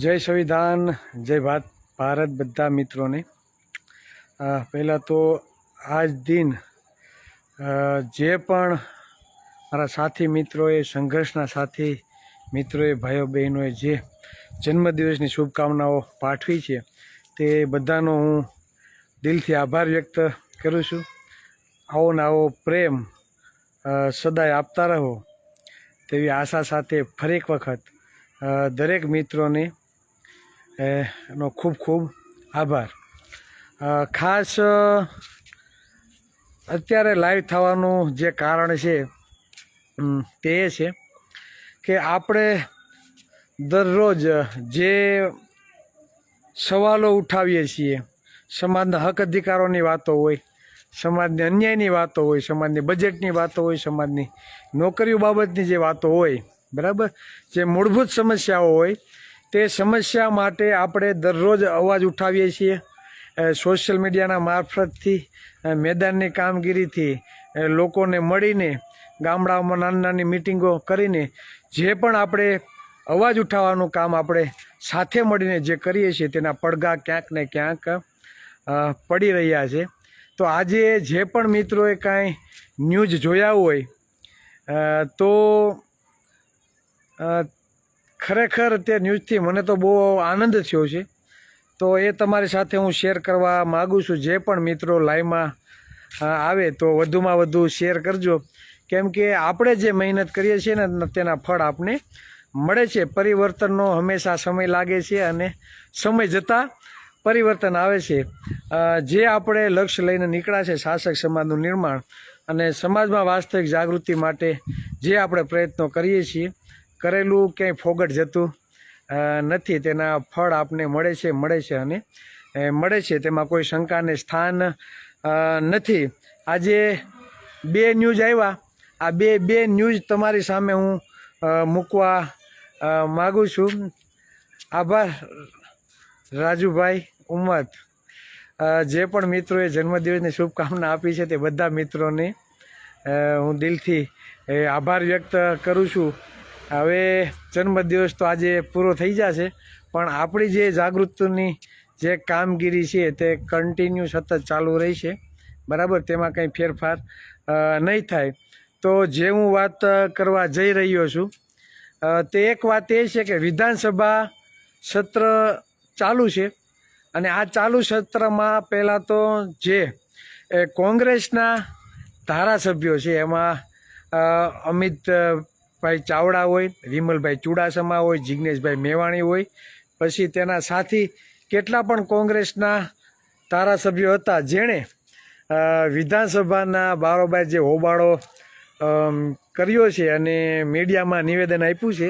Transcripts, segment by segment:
જય સંવિધાન, જય ભારત બધા મિત્રોને। પહેલાં તો આજ દિન જે પણ મારા સાથી મિત્રોએ, સંઘર્ષના સાથી મિત્રોએ, ભાઈઓ બહેનોએ જે જન્મદિવસની શુભકામનાઓ પાઠવી છે તે બધાનો હું દિલથી આભાર વ્યક્ત કરું છું। આવો ને આવો પ્રેમ સદાય આપતા રહો તેવી આશા સાથે ફરી એક વખત દરેક મિત્રોને નો ખૂબ ખૂબ આભાર। ખાસ અત્યારે લાઈવ થવાનું જે કારણ છે તે એ છે કે આપણે દરરોજ જે સવાલો ઉઠાવીએ છીએ, સમાજના હક અધિકારોની વાતો હોય, સમાજની અન્યાયની વાતો હોય, સમાજની બજેટની વાતો હોય, સમાજની નોકરીઓ બાબતની જે વાતો હોય, બરાબર, જે મૂળભૂત સમસ્યાઓ હોય તે સમસ્યા માટે આપણે દરરોજ અવાજ ઉઠાવીએ છીએ। સોશિયલ મીડિયાના મારફતથી, મેદાનની કામગીરીથી, લોકોને મળીને, ગામડાઓમાં નાની નાની મિટિંગો કરીને જે પણ આપણે અવાજ ઉઠાવવાનું કામ આપણે સાથે મળીને જે કરીએ છીએ તેના પડઘા ક્યાંક ને ક્યાંક પડી રહ્યા છે। તો આજે જે પણ મિત્રોએ કાંઈ ન્યૂઝ જોયા હોય તો ખરેખર તે ન્યૂઝથી મને તો બહુ આનંદ થયો છે। તો એ તમારી સાથે હું શેર કરવા માગું છું। જે પણ મિત્રો લાઈવમાં આવે તો વધુમાં વધુ શેર કરજો, કેમ કે આપણે જે મહેનત કરીએ છીએ ને તેના ફળ આપણે મળે છે। પરિવર્તનનો હંમેશા સમય લાગે છે અને સમય જતાં પરિવર્તન આવે છે। જે આપણે લક્ષ્ય લઈને નીકળ્યા છે, શાસક સમાજનું નિર્માણ અને સમાજમાં વાસ્તવિક જાગૃતિ માટે જે આપણે પ્રયત્નો કરીએ છીએ, કરેલું ક્યાંય ફોગટ જતું નથી, તેના ફળ આપને મળે છે અને મળે છે, તેમાં કોઈ શંકાને સ્થાન નથી। આજે બે ન્યૂઝ આવ્યા, આ બે ન્યૂઝ તમારી સામે હું મૂકવા માગું છું। આભાર રાજુભાઈ ઉમત। જે પણ મિત્રોએ જન્મદિવસની શુભકામના આપી છે તે બધા મિત્રોને હું દિલથી આભાર વ્યક્ત કરું છું। હવે જન્મદિવસ તો આજે પૂરો થઈ જશે, પણ આપણી જે જાગૃતિની જે કામગીરી છે તે કન્ટિન્યુ સતત ચાલુ રહેશે, બરાબર, તેમાં કંઈ ફેરફાર નહીં થાય। તો જે હું વાત કરવા જઈ રહ્યો છું તે એક વાત એ છે કે વિધાનસભા સત્ર ચાલુ છે અને આ ચાલુ સત્રમાં પહેલાં તો જે કોંગ્રેસના ધારાસભ્યો છે એમાં અમિતભાઈ ચાવડા હોય, વિમલભાઈ ચુડાસમા હોય, જિગ્નેશભાઈ મેવાણી હોય, પછી તેના સાથી કેટલા પણ કોંગ્રેસના ધારાસભ્યો હતા જેણે વિધાનસભાના બારોબાર જે હોબાળો કર્યો છે અને મીડિયામાં નિવેદન આપ્યું છે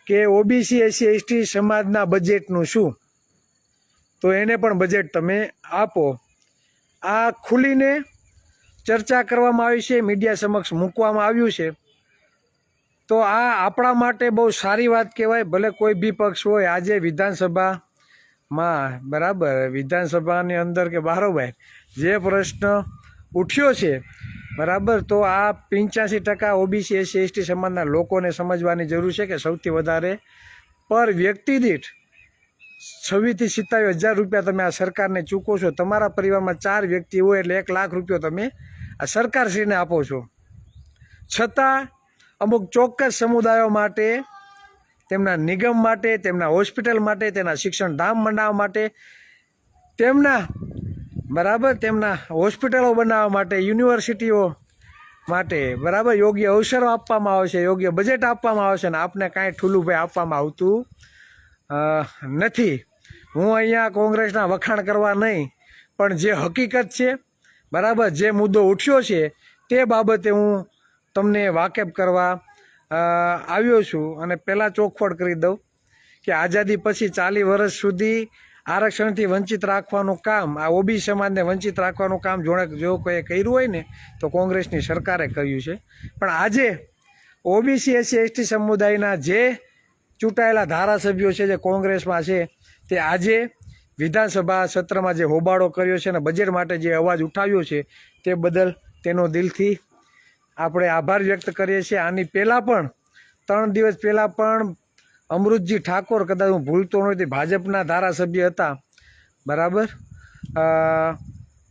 કે ઓબીસી એસસી એસટી સમાજના બજેટનું શું, તો એને પણ બજેટ તમે આપો। આ ખુલીને ચર્ચા કરવામાં આવી છે, મીડિયા સમક્ષ મૂકવામાં આવ્યું છે। તો આ આપણા માટે બહુ સારી વાત કહેવાય, ભલે કોઈ બી પક્ષ હોય। આજે વિધાનસભામાં, બરાબર, વિધાનસભાની અંદર કે બારોબાર જે પ્રશ્ન ઉઠ્યો છે, બરાબર, તો આ 85% ઓબીસી એસસી એસટી સમાજના લોકોને સમજવાની જરૂર છે કે સૌથી વધારે પર વ્યક્તિ દીઠ 26,000 થી 27,000 રૂપિયા તમે આ સરકારને ચૂકો છો। તમારા પરિવારમાં 4 વ્યક્તિ હોય એટલે 1 લાખ રૂપિયા તમે આ સરકારશ્રીને આપો છો। છતાં અમુક ચોક્કસ સમુદાયો માટે, તેમના નિગમ માટે, તેમના હોસ્પિટલ માટે, તેના શિક્ષણ ધામ બનાવવા માટે, તેમના, બરાબર, તેમના હોસ્પિટલો બનાવવા માટે, યુનિવર્સિટીઓ માટે, બરાબર, યોગ્ય અવસરો આપવામાં આવે છે, યોગ્ય બજેટ આપવામાં આવે છે અને આપને કાંઈ ઠૂલું ભાઈ આપવામાં આવતું નથી। હું અહીંયા કોંગ્રેસના વખાણ કરવા નહીં, પણ જે હકીકત છે, બરાબર, જે મુદ્દો ઉઠ્યો છે તે બાબતે હું તમને વાકેફ કરવા આવ્યો છું। અને પહેલાં ચોખવટ કરી દઉં કે આઝાદી પછી 40 વર્ષ સુધી આરક્ષણથી વંચિત રાખવાનું કામ, આ ઓબીસી સમાજને વંચિત રાખવાનું કામ જો કોઈએ કર્યું હોય ને તો કોંગ્રેસની સરકારે કર્યું છે। પણ આજે ઓબીસી એસસી એસટી સમુદાયના જે ચૂંટાયેલા ધારાસભ્યો છે, જે કોંગ્રેસમાં છે, તે આજે વિધાનસભા સત્રમાં જે હોબાળો કર્યો છે અને બજેટ માટે જે અવાજ ઉઠાવ્યો છે તે બદલ તેનો દિલથી આપણે આભાર વ્યક્ત કરીએ છીએ। આની પહેલાં પણ 3 દિવસ પહેલાં પણ અમૃતજી ઠાકોર, કદાચ હું ભૂલતો નથી, ભાજપના ધારાસભ્ય હતા, બરાબર.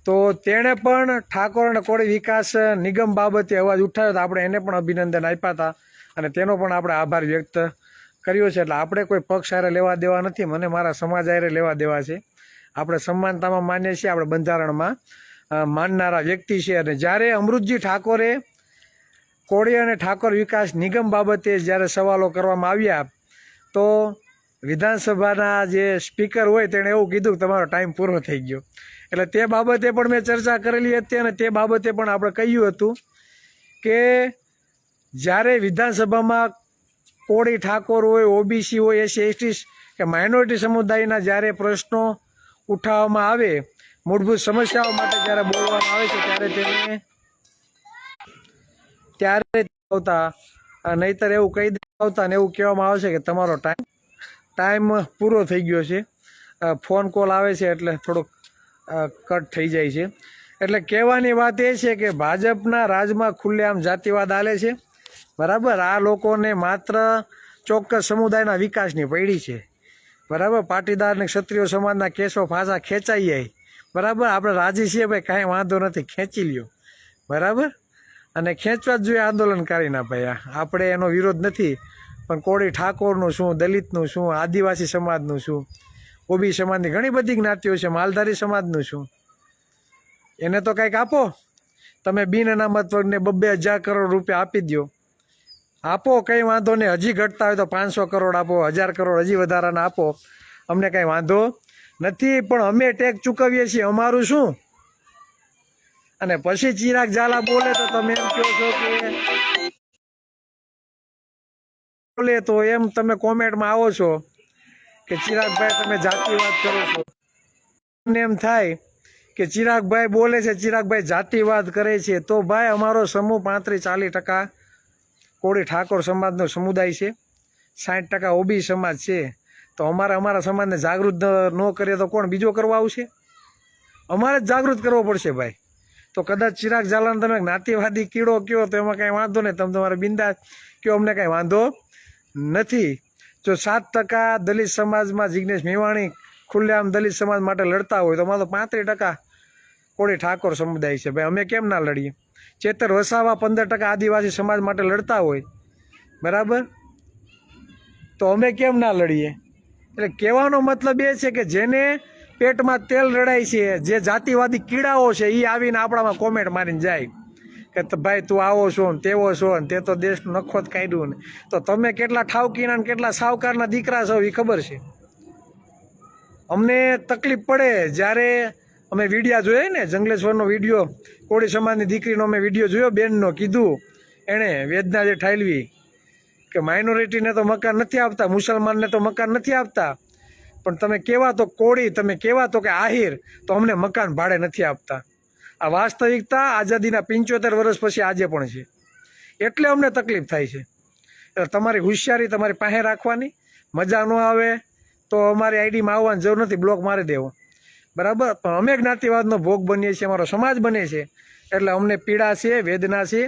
તો તેણે પણ ઠાકોર અને કોળી વિકાસ નિગમ બાબતે અવાજ ઉઠાવ્યો, તો આપણે એને પણ અભિનંદન આપ્યા હતા અને તેનો પણ આપણે આભાર વ્યક્ત કર્યો છે. એટલે આપણે કોઈ પક્ષ હારે લેવા દેવા નથી, મને મારા સમાજ હારે લેવા દેવા છે. આપણે સમાનતામાં માનીએ છીએ, આપણે બંધારણમાં માનનારા વ્યક્તિ છે. અને જ્યારે અમૃતજી ઠાકોરે કોળી અને ઠાકોર વિકાસ નિગમ બાબતે જ્યારે સવાલો કરવામાં આવ્યા, તો વિધાનસભાના જે સ્પીકર હોય તેણે એવું કીધું કે તમારો ટાઈમ પૂરો થઈ ગયો. એટલે તે બાબતે પણ મેં ચર્ચા કરેલી હતી અને તે બાબતે પણ આપણે કહ્યું હતું કે જ્યારે વિધાનસભામાં કોળી ઠાકોર હોય, ઓબીસી હોય, એસસી એસટી કે માઇનોરિટી સમુદાયના જ્યારે પ્રશ્નો ઉઠાવવામાં આવે, મૂળભૂત સમસ્યાઓ માટે જ્યારે બોલવામાં આવે છે, ત્યારે આવતા, નહીતર એવું કહી આવતા ને એવું કહેવામાં આવે છે કે તમારો ટાઈમ પૂરો થઈ ગયો છે. ફોન કોલ આવે છે એટલે થોડુંક કટ થઈ જાય છે. એટલે કહેવાની વાત એ છે કે ભાજપના રાજમાં ખુલ્લેઆમ જાતિવાદ હાલે છે, બરાબર. આ લોકોને માત્ર ચોક્કસ સમુદાયના વિકાસની પડી છે, બરાબર. પાટીદાર અને ક્ષત્રિય સમાજના કેસો પાછા ખેંચાઈ જાય, બરાબર. આપણે રાજી છીએ ભાઈ, કાંઈ વાંધો નથી, ખેંચી લ્યો, બરાબર. અને ખેંચવા જ જોઈએ આંદોલનકારીના ભાઈ. આપણે એનો વિરોધ નથી, પણ કોળી ઠાકોરનું શું, દલિતનું શું, આદિવાસી સમાજનું શું, ઓબી સમાજની ઘણી બધી જ્ઞાતિઓ છે, માલધારી સમાજનું શું, એને તો કંઈક આપો. તમે બિન અનામત વર્ગને 2,000 કરોડ રૂપિયા આપી દો, આપો, કંઈ વાંધો નહીં. હજી ઘટતા હોય તો 500 કરોડ આપો, 1000 કરોડ હજી વધારાના આપો, અમને કંઈ વાંધો નથી. પણ અમે ટેક્સ ચૂકવીએ છીએ, અમારું શું? અને પછી ચિરાગ ઝાલા બોલે તો તમે એમ કહો છો કે બોલે તો એમ તમે કોમેન્ટમાં આવો છો કે ચિરાગભાઈ તમે જાતિવાદ કરો છો. એમ થાય કે ચિરાગભાઈ બોલે છે, ચિરાગભાઈ જાતિવાદ કરે છે, તો ભાઈ અમારો સમૂહ 35-40% કોળી ઠાકોર સમાજનો સમુદાય છે, 60% ઓબી સમાજ છે. તો અમારા સમાજને જાગૃત ન કરીએ તો કોણ બીજો કરવા આવશે? અમારે જ જાગૃત કરવો પડશે ભાઈ. તો કદાચ ચિરાગ ઝાલાને તમે જ્ઞાતિવાદી કીડો કયો તો એમાં કાંઈ વાંધો નહીં, તમે તમારે બિંદાસ કયો, અમને કાંઈ વાંધો નથી. જો 7% દલિત સમાજમાં જિગ્નેશ મેવાણી ખુલ્લેઆમ દલિત સમાજ માટે લડતા હોય, તો અમારે તો 35% કોળી ઠાકોર સમુદાય છે ભાઈ, અમે કેમ ના લડીએ? ચેતર વસાવા 15% આદિવાસી સમાજ માટે લડતા હોય, બરાબર, તો અમે કેમ ના લડીએ? એટલે કહેવાનો મતલબ એ છે કે જેને પેટમાં તેલ રડાય છે, જે જાતિવાદી કીડાઓ છે, એ આવીને આપણામાં કોમેન્ટ મારીને જાય કે ભાઈ તું આવો છો ને તેવો છો ને તે તો દેશનું નખોત કાઢ્યું ને. તો તમે કેટલા ઠાવકીના ને કેટલા સાવકારના દીકરા છો એ ખબર છે. અમને તકલીફ પડે જ્યારે અમે વિડીયા જોઈએ ને, જંગલેશ્વરનો વિડીયો, કોળી સમાજની દીકરીનો અમે વિડીયો જોયો, બેનનો, કીધું એણે, વેદના જે ઠાલવી કે માઇનોરિટીને તો મકાન નથી આપતા, મુસલમાનને તો મકાન નથી આપતા, પણ તમે કેવા તો કોળી, તમે કેવા તો કે આહિર, તો અમને મકાન ભાડે નથી આપતા. આ વાસ્તવિકતા આઝાદીના 75 વર્ષ પછી આજે પણ છે. એટલે અમને તકલીફ થાય છે. એટલે તમારી હોશિયારી તમારી પાસે રાખવાની, મજા ન આવે તો અમારી આઈડીમાં આવવાની જરૂર નથી, બ્લોક મારી દેવો, બરાબર. પણ અમે જ્ઞાતિવાદનો ભોગ બનીએ છીએ, અમારો સમાજ બને છે, એટલે અમને પીડા છે, વેદના છે,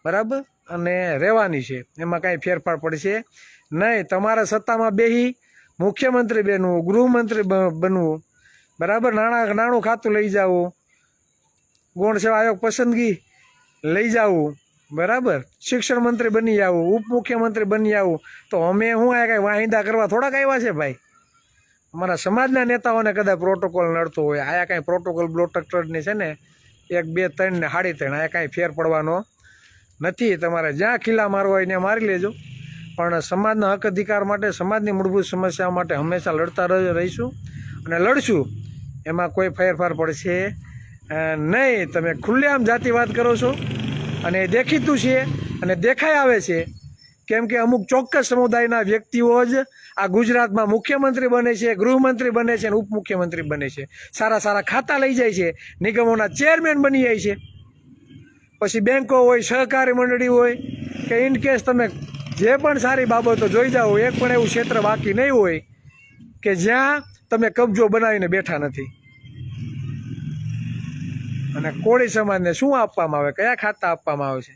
બરાબર, અને રહેવાની છે, એમાં કાંઈ ફેરફાર પડશે નહીં. તમારા સત્તામાં બેહી મુખ્યમંત્રી બનવું, ગૃહમંત્રી બનવું, બરાબર, નાણું ખાતું લઈ જવું, ગૌણ સેવા આયોગ પસંદગી લઈ જવું, બરાબર, શિક્ષણ મંત્રી બની જવું, ઉપમુખ્યમંત્રી બની જવું, તો અમે શું આ કાંઈ વાહિંદા કરવા થોડાક આવ્યા છે ભાઈ? અમારા સમાજના નેતાઓને કદાચ પ્રોટોકોલ નડતો હોય, આયા કાંઈ પ્રોટોકોલ બ્લોટકટરની છે ને 1, 2, 3 ને 3.5, આયા કાંઈ ફેર પડવાનો નથી. તમારે જ્યાં ખીલા મારવા હોય ત્યાં મારી લેજો, પણ સમાજના હક અધિકાર માટે, સમાજની મૂળભૂત સમસ્યાઓ માટે હંમેશા લડતા રહીશું અને લડશું. એમાં કોઈ ફેરફાર પડશે નહીં. તમે ખુલ્લેઆમ જાતિવાદ કરો છો અને એ દેખીતું છે અને દેખાઈ આવે છે, કેમ કે અમુક ચોક્કસ સમુદાયના વ્યક્તિઓ જ આ ગુજરાતમાં મુખ્યમંત્રી બને છે, ગૃહમંત્રી બને છે અને ઉપમુખ્યમંત્રી બને છે, સારા સારા ખાતા લઈ જાય છે, નિગમોના ચેરમેન બની જાય છે. પછી બેંકો હોય, સહકારી મંડળી હોય કે ઇનકેસ તમે જે પણ સારી બાબતો જોઈ જાઓ, એક પણ એવું ક્ષેત્ર બાકી નહીં હોય કે જ્યાં તમે કબજો બનાવીને બેઠા નથી. અને કોળી સમાજને શું આપવામાં આવે, કયા ખાતા આપવામાં આવે છે?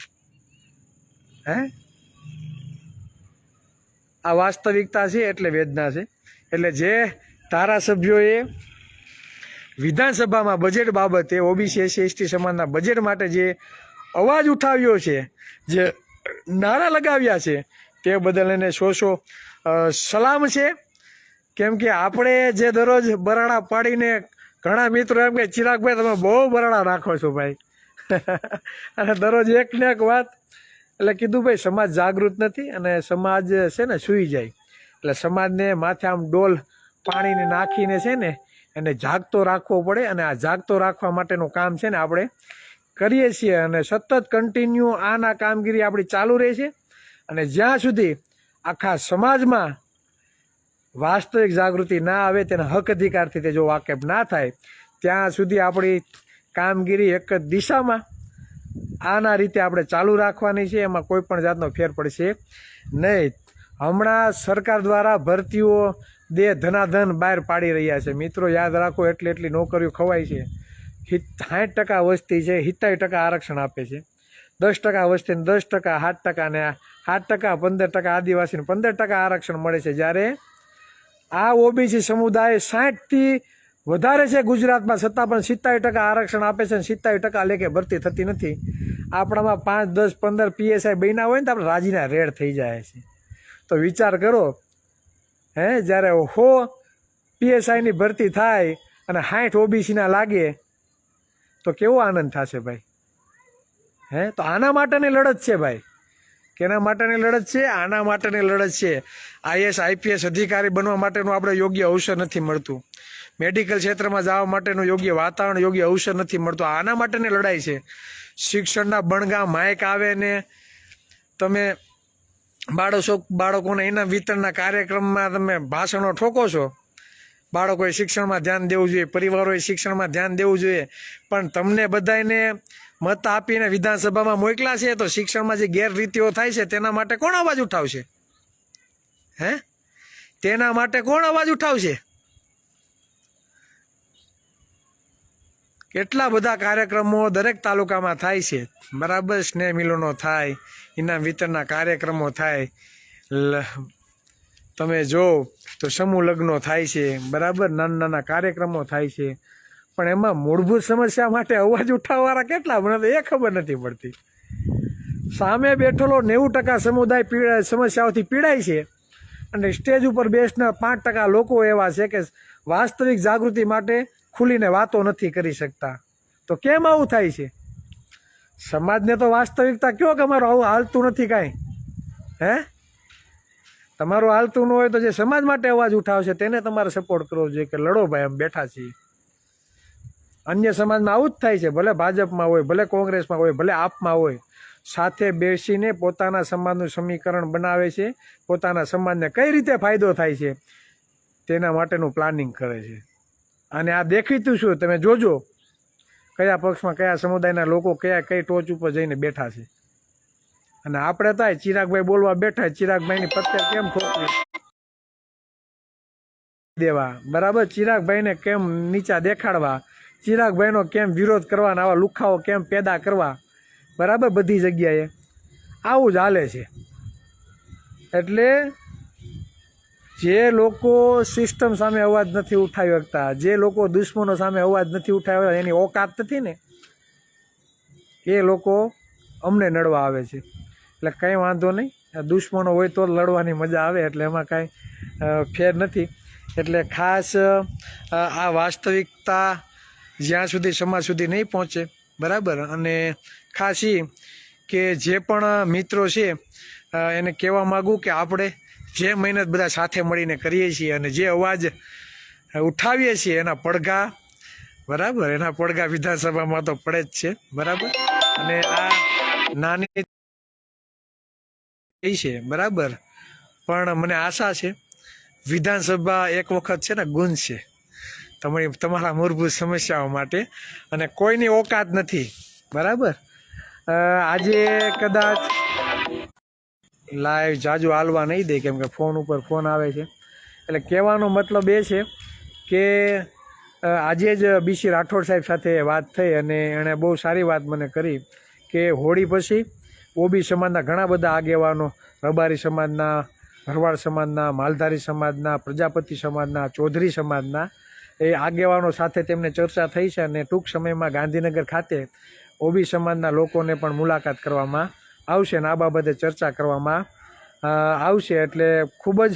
હે, આ વાસ્તવિકતા છે એટલે વેદના છે. એટલે જે ધારાસભ્યોએ વિધાનસભામાં બજેટ બાબતે ઓબીસી એસસી એસટી સમાજના બજેટ માટે જે અવાજ ઉઠાવ્યો છે, જે નારા લગાવ્યા છે, તે બદલ એને સો સલામ છે. કેમ કે આપણે જે દરરોજ બરાડા પાડીને ઘણા મિત્રો એમ કે ચિરાગભાઈ તમે બહુ બરાડા નાખો છો ભાઈ અને દરરોજ એક ને એક વાત. એટલે કીધું ભાઈ સમાજ જાગૃત નથી અને સમાજ છે ને સૂઈ જાય. એટલે સમાજને માથે આમ ડોલ પાણીને નાખીને છે ને એને જાગતો રાખવો પડે. અને આ જાગતો રાખવા માટેનું કામ છે ને આપણે કરીએ છીએ અને સતત કન્ટિન્યુ આના કામગીરી આપણી ચાલુ રહે છે. અને જ્યાં સુધી આખા સમાજમાં વાસ્તવિક જાગૃતિ ના આવે, તેના હક અધિકારથી તે જો વાકેફ ના થાય, ત્યાં સુધી આપણી કામગીરી એક જ દિશામાં આના રીતે આપણે ચાલુ રાખવાની છે. એમાં કોઈ પણ જાતનો ફેર પડશે નહીં. હમણાં સરકાર દ્વારા ભરતીઓ ધનાધન બહાર પાડી રહ્યા છે. મિત્રો યાદ રાખો, એટલી નોકરીઓ ખવાય છે. 60% વસ્તી છે, 70% આરક્ષણ આપે છે. 10% વસ્તીને 10%, 7% ને 8%, 15% આદિવાસીને 15% આરક્ષણ મળે છે. જ્યારે આ ઓબીસી સમુદાય 60થી વધારે છે ગુજરાતમાં, છતાં પણ 70% આરક્ષણ આપે છે અને 70% લેખે ભરતી થતી નથી. આપણામાં 5, 10, 15 પીએસઆઈ બન્યા હોય ને તો આપણે રાજીના રેડ થઈ જાય છે. તો વિચાર કરો, જ્યારે 100 પીએસઆઈની ભરતી થાય અને 60 ઓબીસીના લાગે તો કેવો આનંદ થશે ભાઈ. તો આના માટેની લડત છે ભાઈ. કેના માટેની લડત છે? આના માટેની લડત છે. આઈએસ આઈપીએસ અધિકારી બનવા માટેનું આપણે યોગ્ય અવસર નથી મળતું. મેડિકલ ક્ષેત્રમાં જવા માટેનું યોગ્ય વાતાવરણ, યોગ્ય અવસર નથી મળતું. આના માટેની લડાઈ છે. શિક્ષણના બણગામ માયક આવે ને તમે બાળકોને ઇનામ વિતરણના કાર્યક્રમમાં તમે ભાષણો ઠોકો છો. બાળકોએ શિક્ષણમાં ધ્યાન દેવું જોઈએ, પરિવારોએ શિક્ષણમાં ધ્યાન દેવું જોઈએ. પણ તમને બધાને મત આપીને વિધાનસભામાં મોકલા છે, તો શિક્ષણમાં જે ગેરરીતિઓ થાય છે તેના માટે કોણ અવાજ ઉઠાવશે? તેના માટે કોણ અવાજ ઉઠાવશે? કેટલા બધા કાર્યક્રમો દરેક તાલુકામાં થાય છે, બરાબર. સ્નેહ મિલનો થાય, ઇનામ વિતરણના કાર્યક્રમો થાય, તમે જો તો સમૂહ લગ્નો થાય છે, બરાબર. નાના કાર્યક્રમો થાય છે. પણ એમાં મૂળભૂત સમસ્યા માટે અવાજ ઉઠાવવાળા કેટલા, મને તો એ ખબર નથી પડતી. સામે બેઠેલો 90% સમુદાય સમસ્યાઓથી પીડાય છે અને સ્ટેજ ઉપર બેસનાર 5% લોકો એવા છે કે વાસ્તવિક જાગૃતિ માટે ખુલીને વાતો નથી કરી શકતા. તો કેમ આવું થાય છે? સમાજને તો વાસ્તવિકતા કયો કે અમારું આવું હાલતું નથી કાંઈ. તમારું હાલતું ન હોય તો જે સમાજ માટે અવાજ ઉઠાવશે તેને તમારે સપોર્ટ કરવો જોઈએ કે લડો ભાઈ, અમે બેઠા છીએ. અન્ય સમાજમાં આવું જ થાય છે. ભલે ભાજપમાં હોય, ભલે કોંગ્રેસમાં હોય, ભલે આપમાં હોય, સાથે બેસીને પોતાના સમાજનું સમીકરણ બનાવે છે. પોતાના સમાજને કઈ રીતે ફાયદો થાય છે તેના માટેનું પ્લાનિંગ કરે છે. અને આ દેખીતું શું, તમે જોજો કયા પક્ષમાં કયા સમુદાયના લોકો કઈ ટોચ ઉપર જઈને બેઠા છે. અને આપણે તો ચિરાગભાઈ બોલવા બેઠા, ચિરાગભાઈની પત્તે કેમ ઠોકવી દેવા, બરાબર. ચિરાગભાઈને કેમ નીચા દેખાડવા, ચિરાગભાઈનો કેમ વિરોધ કરવાના, આવા લુખાઓ કેમ પેદા કરવા, બરાબર. બધી જગ્યાએ આવું જ હાલે છે. એટલે જે લોકો સિસ્ટમ સામે અવાજ નથી ઉઠાવી શકતા, જે લોકો દુશ્મનો સામે અવાજ નથી ઉઠાવી શકતા, એની ઓકાત નથી ને, એ લોકો અમને નડવા આવે છે. એટલે કંઈ વાંધો નહીં, દુશ્મનો હોય તો લડવાની મજા આવે. એટલે એમાં કાંઈ ફેર નથી. એટલે ખાસ આ વાસ્તવિકતા જ્યાં સુધી સમાજ સુધી નહીં પહોંચે, બરાબર. અને ખાસ કે જે પણ મિત્રો છે એને કહેવા માગું કે આપણે જે મહેનત બધા સાથે મળીને કરીએ છીએ અને જે અવાજ ઉઠાવીએ છીએ એના પડઘા, બરાબર, એના પડઘા વિધાનસભામાં તો પડે જ છે, બરાબર. અને આ નાની છે, બરાબર. પણ મને આશા છે વિધાનસભા એક વખત છે ને ગુંજશે તમારા મૂળભૂત સમસ્યાઓ માટે. અને કોઈની ઓકાત નથી, બરાબર. આજે કદાચ લાઈવ જાજુ હાલવા નહીં દે, કેમ કે ફોન ઉપર ફોન આવે છે. એટલે કહેવાનો મતલબ એ છે કે આજે જ બીસી રાઠોડ સાહેબ સાથે વાત થઈ અને એણે બહુ સારી વાત મને કરી કે હોળી પછી ઓબી સમાજના ઘણા બધા આગેવાનો, રબારી સમાજના ભરવાડ સમાજના, માલધારી સમાજના, પ્રજાપતિ સમાજના, ચૌધરી સમાજના એ આગેવાનો સાથે તેમને ચર્ચા થઈ છે અને ટૂંક સમયમાં ગાંધીનગર ખાતે ઓબી સમાજના લોકોને પણ મુલાકાત કરવામાં આવશે અને આ બાબતે ચર્ચા કરવામાં આવશે. એટલે ખૂબ જ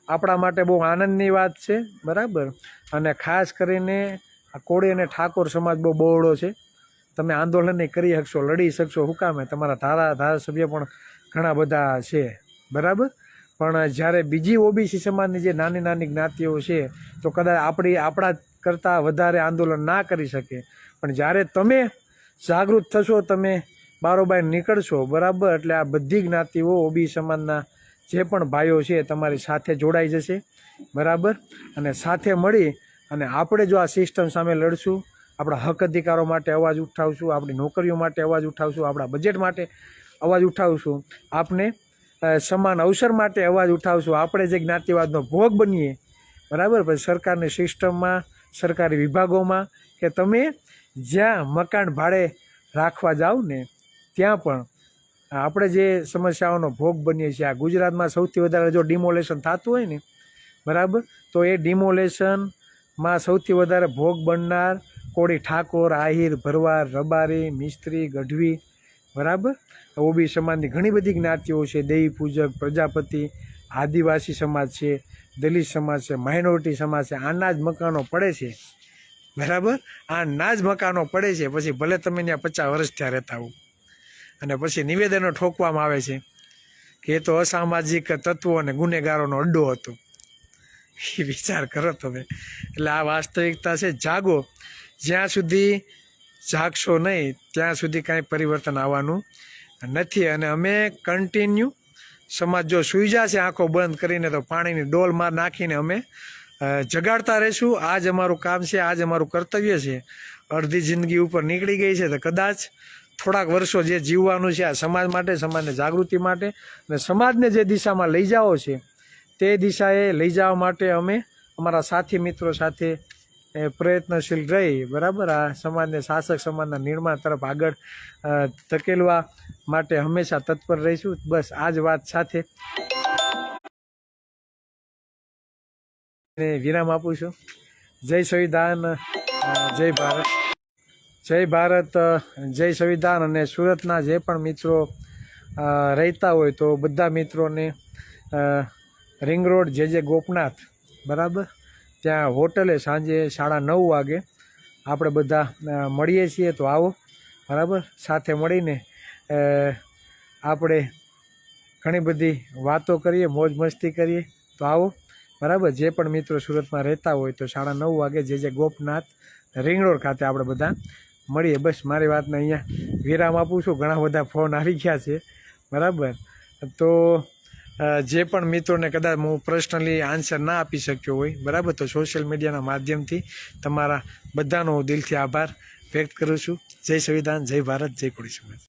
આપણા માટે બહુ આનંદની વાત છે, બરાબર. અને ખાસ કરીને આ કોળી અને ઠાકોર સમાજ બહુ બહોળો છે. તમે આંદોલન કરી શકશો, લડી શકશો. શું કામે? તમારા ધારાસભ્ય પણ ઘણા બધા છે, બરાબર. પણ જ્યારે બીજી ઓબીસી સમાજની જે નાની નાની જ્ઞાતિઓ છે તો કદાચ આપણા કરતાં વધારે આંદોલન ના કરી શકે. પણ જ્યારે તમે જાગૃત થશો, તમે બારોબાર નીકળશો, બરાબર, એટલે આ બધી જ્ઞાતિઓ ઓબી સમાજના જે પણ ભાઈઓ છે તમારી સાથે જોડાઈ જશે, બરાબર. અને સાથે મળી અને આપણે જો આ સિસ્ટમ સામે લડશું, આપણા હક અધિકારો માટે અવાજ ઉઠાવશું, આપણી નોકરીઓ માટે અવાજ ઉઠાવશું, આપણા બજેટ માટે અવાજ ઉઠાવશું, આપણે સમાન અવસર માટે અવાજ ઉઠાવશું, આપણે જે જ્ઞાતિવાદનો ભોગ બનીએ, બરાબર. પછી સરકારની સિસ્ટમમાં, સરકારી વિભાગોમાં કે તમે જ્યાં મકાન ભાડે રાખવા જાઓ ને ત્યાં પણ આપણે જે સમસ્યાઓનો ભોગ બનીએ છીએ. આ ગુજરાતમાં સૌથી વધારે જો ડિમોલેશન થતું હોય ને, બરાબર, તો એ ડિમોલેશનમાં સૌથી વધારે ભોગ બનનાર કોળી, ઠાકોર, આહિર, ભરવાડ, રબારી, મિસ્ત્રી, ગઢવી, બરાબર. ઓબી સમાજની ઘણી બધી જ્ઞાતિઓ છે. દેવી પૂજક, પ્રજાપતિ, આદિવાસી સમાજ છે, દલિત સમાજ છે, માઇનોરિટી સમાજ છે. આના જ મકાનો પડે છે, બરાબર. આના જ મકાનો પડે છે. પછી ભલે તમે ત્યાં 50 વર્ષ ત્યાં રહેતા હો અને પછી નિવેદનો ઠોકવામાં આવે છે કે એ તો અસામાજિક તત્વો અને ગુનેગારોનો અડ્ડો હતો. એ વિચાર કરો તમે. એટલે આ વાસ્તવિકતા છે. જાગો. જ્યાં સુધી જાગશો નહીં ત્યાં સુધી કાંઈ પરિવર્તન આવવાનું નથી. અને અમે કન્ટિન્યુ સમાજ જો સૂઈ જશે આંખો બંધ કરીને તો પાણીની ડોલમાં નાખીને અમે જગાડતા રહીશું. આ જ અમારું કામ છે, આ જ અમારું કર્તવ્ય છે. અડધી જિંદગી ઉપર નીકળી ગઈ છે તો કદાચ થોડાક વર્ષો જે જીવવાનું છે આ સમાજ માટે, સમાજને જાગૃતિ માટે અને સમાજને જે દિશામાં લઈ જાઓ છે તે દિશાએ લઈ જવા માટે અમે અમારા સાથી મિત્રો સાથે પ્રયત્નશીલ રહી, બરાબર, આ સમાજને શાસક સમાજના નિર્માણ તરફ આગળ ધકેલવા માટે હંમેશા તત્પર રહીશું. બસ આ જ વાત સાથે વિરામ આપું છું. જય સંવિધાન, જય ભારત. જય ભારત, જય સંવિધાન. અને સુરતના જે પણ મિત્રો રહેતા હોય તો બધા મિત્રોને રિંગ રોડ જે ગોપનાથ, બરાબર, ત્યાં હોટલે સાંજે 9:30 વાગે આપણે બધા મળીએ છીએ. તો આવો, બરાબર. સાથે મળીને આપણે ઘણી બધી વાતો કરીએ, મોજ મસ્તી કરીએ. તો આવો, બરાબર. જે પણ મિત્રો સુરતમાં રહેતા હોય તો 9:30 વાગે જે ગોપનાથ રિંગ રોડ ખાતે આપણે બધા મળીએ. બસ મારી વાતને અહીંયા વિરામ આપું છું. ઘણા બધા ફોન આવી ગયા છે, બરાબર. તો જે પણ મિત્રોને કદાચ હું પર્સનલી આન્સર ના આપી શક્યો હોય, બરાબર, તો સોશિયલ મીડિયાના માધ્યમથી તમારા બધાનો હું દિલથી આભાર વ્યક્ત કરું છું. જય સંવિધાન, જય ભારત, જય કોળી સમાજ.